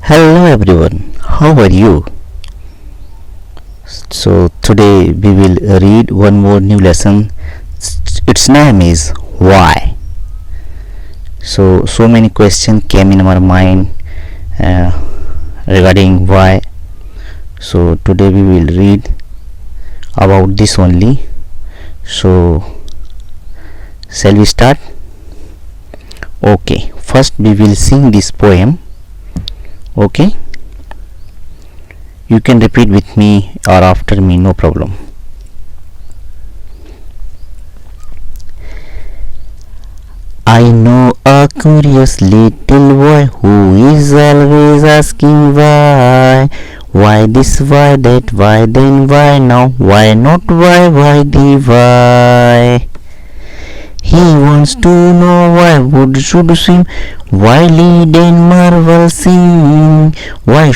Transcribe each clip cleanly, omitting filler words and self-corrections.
Hello everyone, how are you? So today we will read one more new lesson. Its name is Why. So many questions came in our mind uh, regarding why. So today we will read about this only. So shall we start? Okay, first we will sing this poem. Okay, you can repeat with me or after me, no problem. I know a curious little boy who is always asking why this, why that, why then, why now, why not, why the why. He wants to know why wood should swim, why lead and marvel sing, why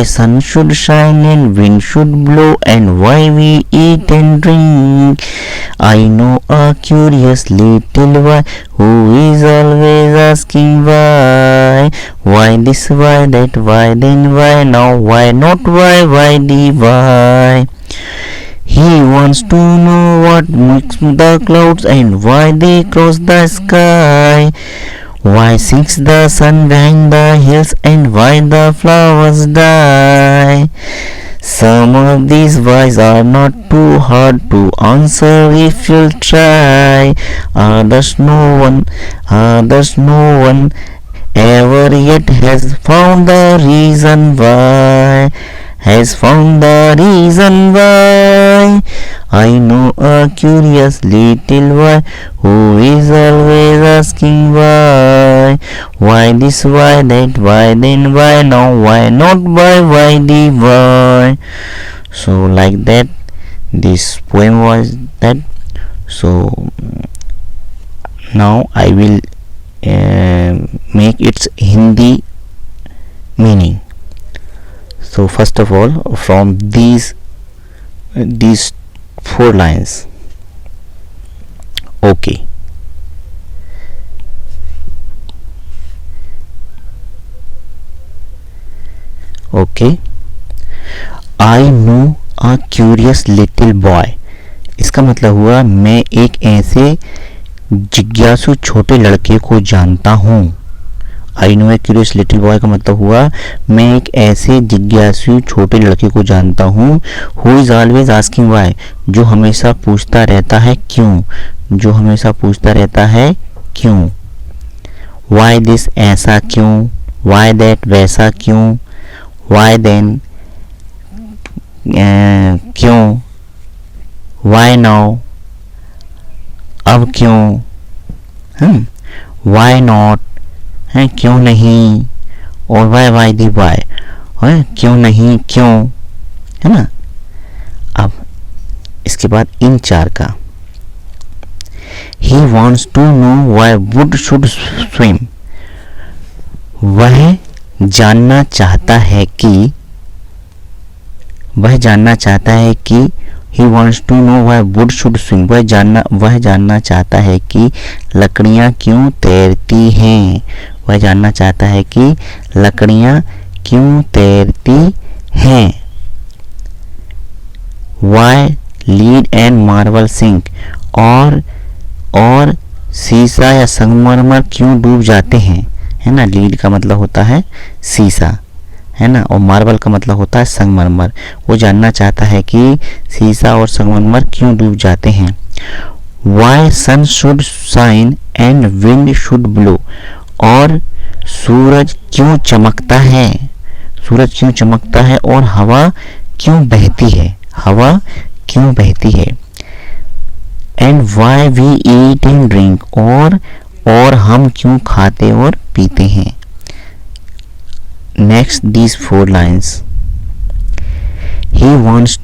sun should shine and wind should blow, and why we eat and drink. I know a curious little boy who is always asking why this, why that, why then, why now, why not, why the why. He wants to know what makes the clouds and why they cross the sky. Why sinks the sun behind the hills and why the flowers die. Some of these whys are not too hard to answer if you'll try. Others no one ever yet has found the reason why. I know a curious little boy who is always asking why this, why that, why then, why now, why not, why the why. So like that, this poem was that. So now I will make its Hindi meaning. So first of all, from these 4 lines. Okay. Okay. I know a curious little boy. इसका मतलब हुआ मैं एक ऐसे जिज्ञासु छोटे लड़के को जानता हूँ. I know A curious little boy का मतलब हुआ मैं एक ऐसे जिज्ञासु छोटे लड़के को जानता हूँ. Who is always asking why, जो हमेशा पूछता रहता है क्यों. जो हमेशा पूछता रहता है क्यों. वाई दिस, ऐसा क्यों. वाई दैट, वैसा क्यों. वाई देन, क्यों. वाई नाउ, अब क्यों. वाई नॉट, है क्यों नहीं. और वाई दी वाई, क्यों नहीं, क्यों, है ना. अब इसके बाद इन 4 का. He wants to know why wood should swim. वह जानना चाहता है कि he wants to know why wood should swim. वह जानना चाहता है कि लकड़ियां क्यों तैरती हैं. वह जानना चाहता है कि लकड़ियां क्यों तैरती हैं. Why lead and marble sink, और शीशा या संगमरमर क्यों डूब जाते हैं. है ना. लीड का मतलब होता है शीशा, है ना, और मार्बल का मतलब होता है संगमरमर. वो जानना चाहता है कि शीशा और संगमरमर क्यों डूब जाते हैं. Why sun should shine and wind should blow, और सूरज क्यों चमकता है और हवा क्यों बहती है. And why we eat and drink, और हम क्यों खाते और पीते हैं. Next these 4 lines. He wants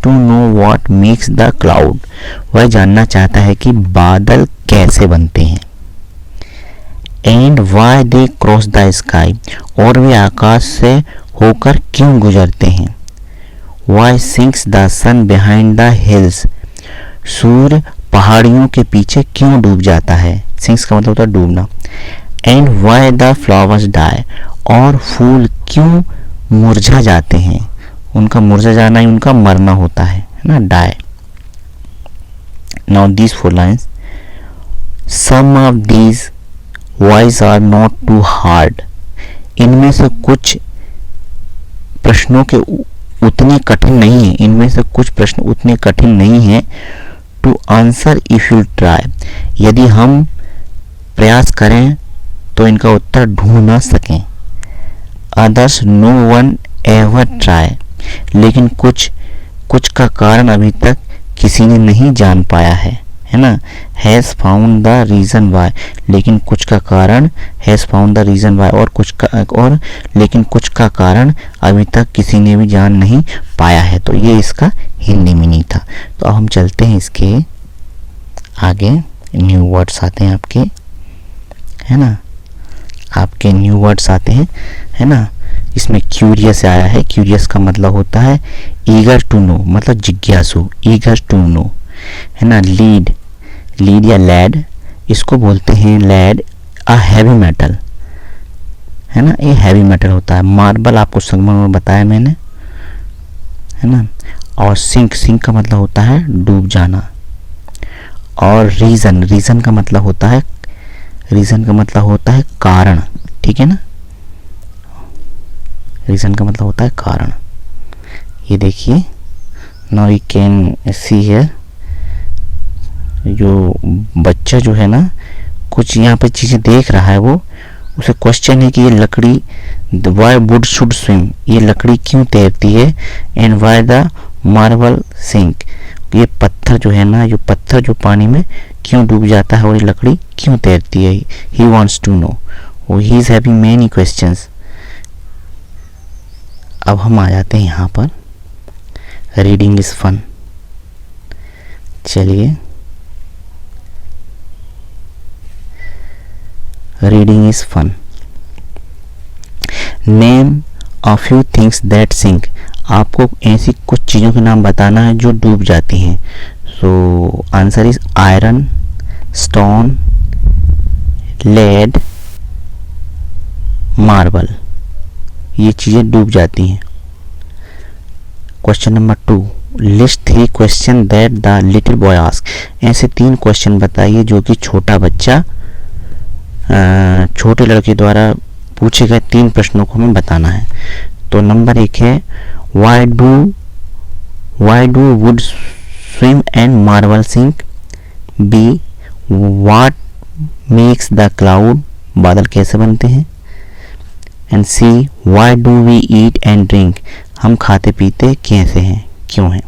to know what makes the cloud. वह जानना चाहता है कि बादल कैसे बनते हैं. And why they cross the sky, और वे आकाश से होकर क्यों गुजरते हैं. Why sinks the sun behind the hills. सूर्य पहाड़ियों के पीछे क्यों डूब जाता है. सिंक्स का मतलब होता है डूबना. And why the flowers die, और फूल क्यों मुरझा जाते हैं? उनका मुरझा जाना ही उनका मरना होता है ना, die. Now these 4 lines. Some of these voice are not too hard. इनमें से कुछ प्रश्नों के उतने कठिन नहीं है, इनमें से कुछ प्रश्न उतने कठिन नहीं है. To answer if you try. यदि हम प्रयास करें तो इनका उत्तर ढूंढ ना सकें. Others no one ever try. लेकिन कुछ का कारण अभी तक किसी ने नहीं जान पाया है ना. Has found the reason why. लेकिन कुछ का कारण has found the reason why. और लेकिन कुछ का कारण अभी तक किसी ने भी जान नहीं पाया है. तो ये इसका हिंदी मीनिंग था. तो अब हम चलते हैं इसके आगे. न्यू वर्ड्स आते हैं आपके, है ना, आपके न्यू वर्ड्स आते हैं, है ना. इसमें क्यूरियस आया है. क्यूरियस का मतलब होता है ईगर टू नो, मतलब जिज्ञासु, ईगर टू नो, है ना. लीड या लैड, इसको बोलते हैं लैड, अ हैवी मेटल, है ना, ये हैवी मेटल होता है. मार्बल आपको संगमरमर में बताया मैंने, है ना. और सिंक का मतलब होता है डूब जाना. और रीज़न का मतलब होता है कारण, ठीक है ना. रीज़न का मतलब होता है कारण. ये देखिए, now you can see here, जो बच्चा जो है ना कुछ यहाँ पे चीज़ें देख रहा है, वो उसे क्वेश्चन है कि ये लकड़ी, वाई वुड शुड स्विम, ये लकड़ी क्यों तैरती है. And why the marble sink, ये पत्थर जो है ना, पत्थर जो पानी में क्यों डूब जाता है और ये लकड़ी क्यों तैरती है. He wants to know. He is having many questions. अब हम आ जाते हैं यहाँ पर, रीडिंग इज़ फन. चलिए, reading is fun. Name a few things that sink. आपको ऐसी कुछ चीज़ों के नाम बताना है जो डूब जाती हैं. So answer is iron, stone, lead, marble. ये चीज़ें डूब जाती हैं. Question number 2, list 3 question that the little boy ask. ऐसे 3 क्वेश्चन बताइए जो कि छोटे लड़के द्वारा पूछे गए 3 प्रश्नों को हमें बताना है. तो नंबर 1 है, why do wood swim and marble sink. B, what makes the cloud, बादल कैसे बनते हैं. And C, why do we eat and drink, हम खाते पीते कैसे हैं, क्यों हैं.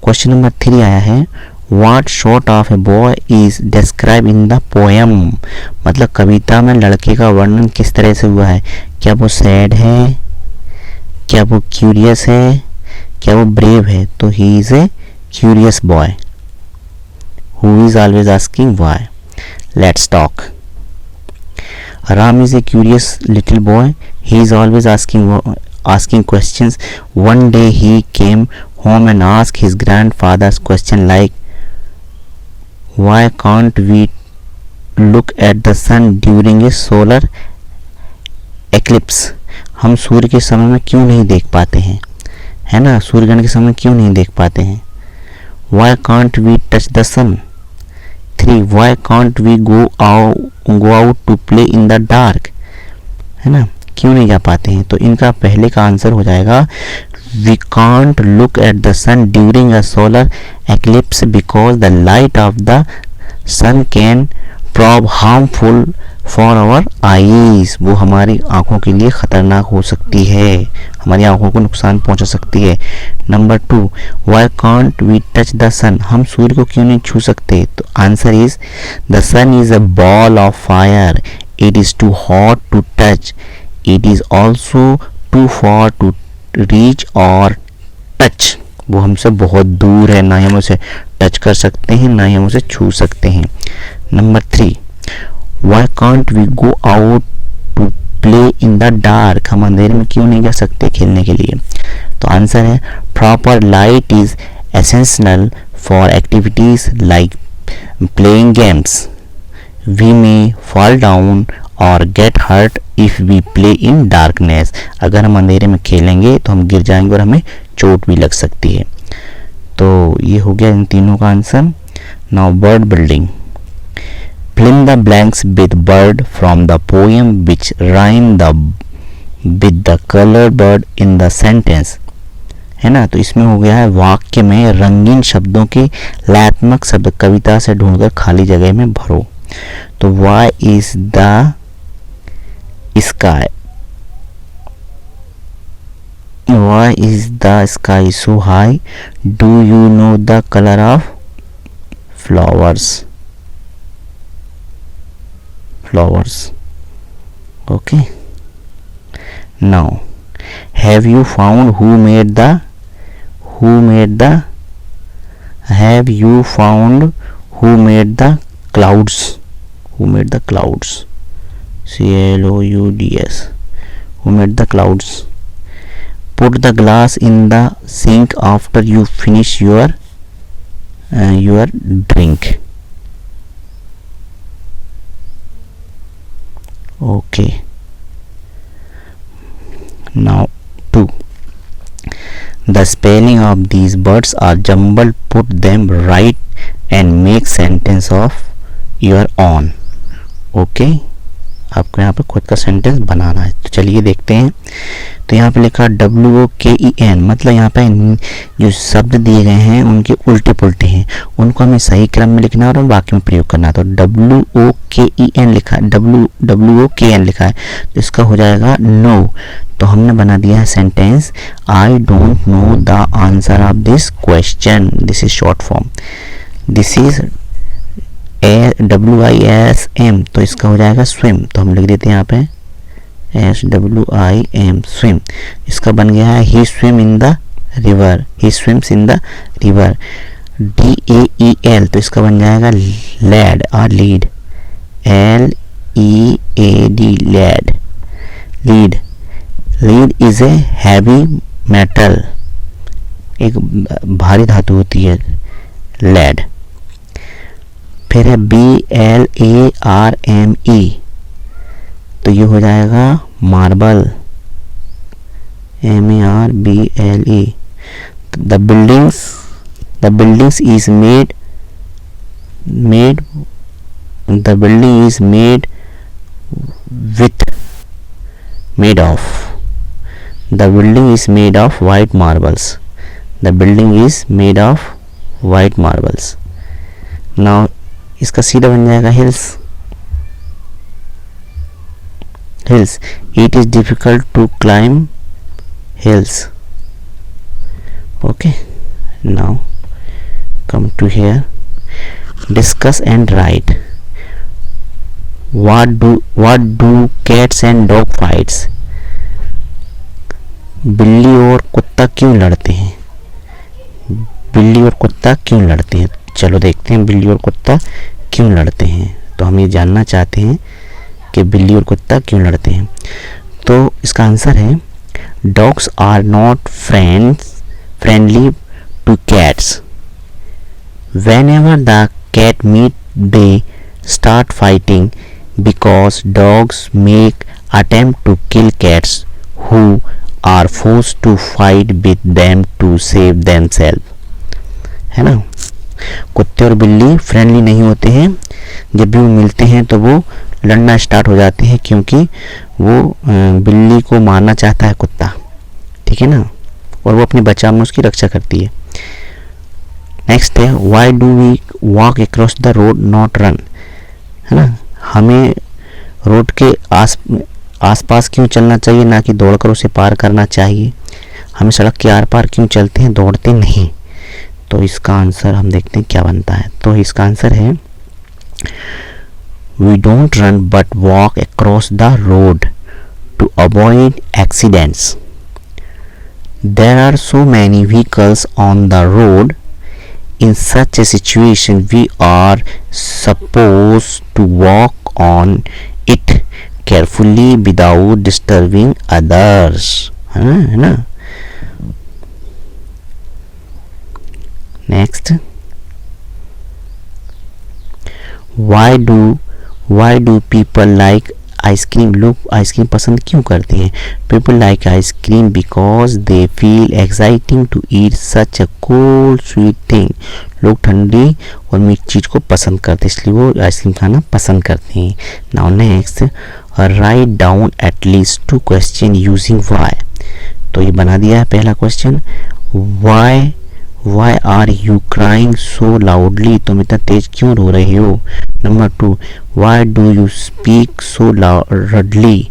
क्वेश्चन नंबर 3 आया है, what sort of a boy is describe in the poem. मतलब कविता में लड़के का वर्णन किस तरह से हुआ है. क्या वो सैड है, क्या वो क्यूरियस है, क्या वो ब्रेव है. तो he is a curious boy who is always asking why. Let's talk. Ram is a curious little boy. He is always asking questions. One day he came home and asked his grandfather's question like, why can't we look at the sun during a solar eclipse. हम सूर्य के समय में क्यों नहीं देख पाते हैं, है ना, सूर्यग्रहण के समय क्यों नहीं देख पाते हैं. Why can't we touch the sun. 3. Why can't we go out to play in the dark. है ना, क्यों नहीं जा पाते हैं. तो इनका पहले का आंसर हो जाएगा, we can't look at the sun during a solar eclipse because the light of the sun can prove harmful for our eyes. वो हमारी आंखों के लिए खतरनाक हो सकती है, हमारी आंखों को नुकसान पहुंचा सकती है. Number 2, why can't we touch the sun. हम सूर्य को क्यों नहीं छू सकते. तो answer is, the sun is a ball of fire. It is too hot to touch. It is also too far to reach or touch. वो हमसे बहुत दूर है, ना ही हम उसे टच कर सकते हैं, ना ही हम उसे छू सकते हैं. Number 3, why can't we go out to play in the dark. हम अंधेरे में क्यों नहीं जा सकते खेलने के लिए. तो आंसर है, proper light is essential for activities like playing games. We may fall down और get hurt if we play in darkness, अगर हम अंधेरे में खेलेंगे तो हम गिर जाएंगे और हमें चोट भी लग सकती है। तो ये हो गया इन तीनों का answer. Now word building, fill the blanks with word from the poem which rhyme the with the coloured word in the sentence, है ना। तो इसमें हो गया है वाक्य में रंगीन शब्दों के लयात्मक शब्द कविता से ढूंढकर खाली जगह में भरो। तो why is the sky, why is the sky so high, do you know the colour of flowers, flowers. Okay, now have you found who made the have you found who made the clouds, who made the clouds, clouds, who made the clouds, put the glass in the sink after you finish your drink। okay, now 2, the spelling of these words are jumbled, put them right and make sentence of your own। Okay, आपको यहाँ पे खुद का sentence बनाना है। तो चलिए देखते हैं। तो यहाँ पे लिखा WOKEN, मतलब यहाँ पे जो शब्द दिए गए हैं उनके उल्टे पुल्टे हैं, उनको हमें सही क्रम में लिखना है और वाक्य में प्रयोग करना है। तो WOKEN लिखा है, WOKN लिखा है, तो इसका हो जाएगा नो। तो हमने बना दिया है sentence, I don't know the answer of this question, this is short form, this is WISM, तो इसका हो जाएगा स्विम। तो हम लिख देते हैं यहाँ पे SWIM, स्विम। इसका बन गया है he swim in the river, he swims in the river. DAEL, तो इसका बन जाएगा लैड और lead, LEAD, lad, lead. Lead is a heavy metal, एक भारी धातु होती है लेड। फिर है BLARME, तो ये हो जाएगा marble, MARBLE। The buildings is made the building is made of the building is made of white marbles, the building is made of white marbles। now इसका सीधा बन जाएगा hills, it is difficult to climb hills। okay, now come to here, discuss and write, what do cats and dog fights, बिल्ली और कुत्ता क्यों लड़ते हैं, बिल्ली और कुत्ता क्यों लड़ते हैं। चलो देखते हैं बिल्ली और कुत्ता क्यों लड़ते हैं। तो हम ये जानना चाहते हैं कि बिल्ली और कुत्ता क्यों लड़ते हैं। तो इसका आंसर है dogs are not friendly to cats, whenever the cat meet they start fighting because dogs make attempt to kill cats who are forced to fight with them to save themselves। है ना, कुत्ते और बिल्ली friendly नहीं होते हैं, जब भी वो मिलते हैं तो वो लड़ना स्टार्ट हो जाते हैं क्योंकि वो बिल्ली को मारना चाहता है कुत्ता, ठीक है ना, और वो अपने बचाव में उसकी रक्षा करती है। नेक्स्ट है why do we walk across the road not run, है ना, हमें रोड के आसपास क्यों चलना चाहिए, ना कि दौड़कर उसे पार करना चाहिए। हम सड़क के आर पार क्यों चलते हैं, दौड़ते नहीं। तो इसका आंसर हम देखते हैं क्या बनता है। तो इसका आंसर है we don't run but walk across the road to avoid accidents, there are so many vehicles on the road, in such a situation we are supposed to walk on it carefully without disturbing others, है ना। next, why do people like ice cream, लोग ice cream पसंद क्यों करते हैं? People like ice cream because they feel exciting to eat such a cold sweet thing. लोग ठंडी और मीठी चीज़ को पसंद करते हैं, इसलिए वो आइसक्रीम खाना पसंद करते हैं। Now next, write down at least 2 question using why. तो ये बना दिया है पहला question, why are you crying so loudly, तुम इतना तेज क्यों रो रही हो? Number 2, why do you speak so loudly,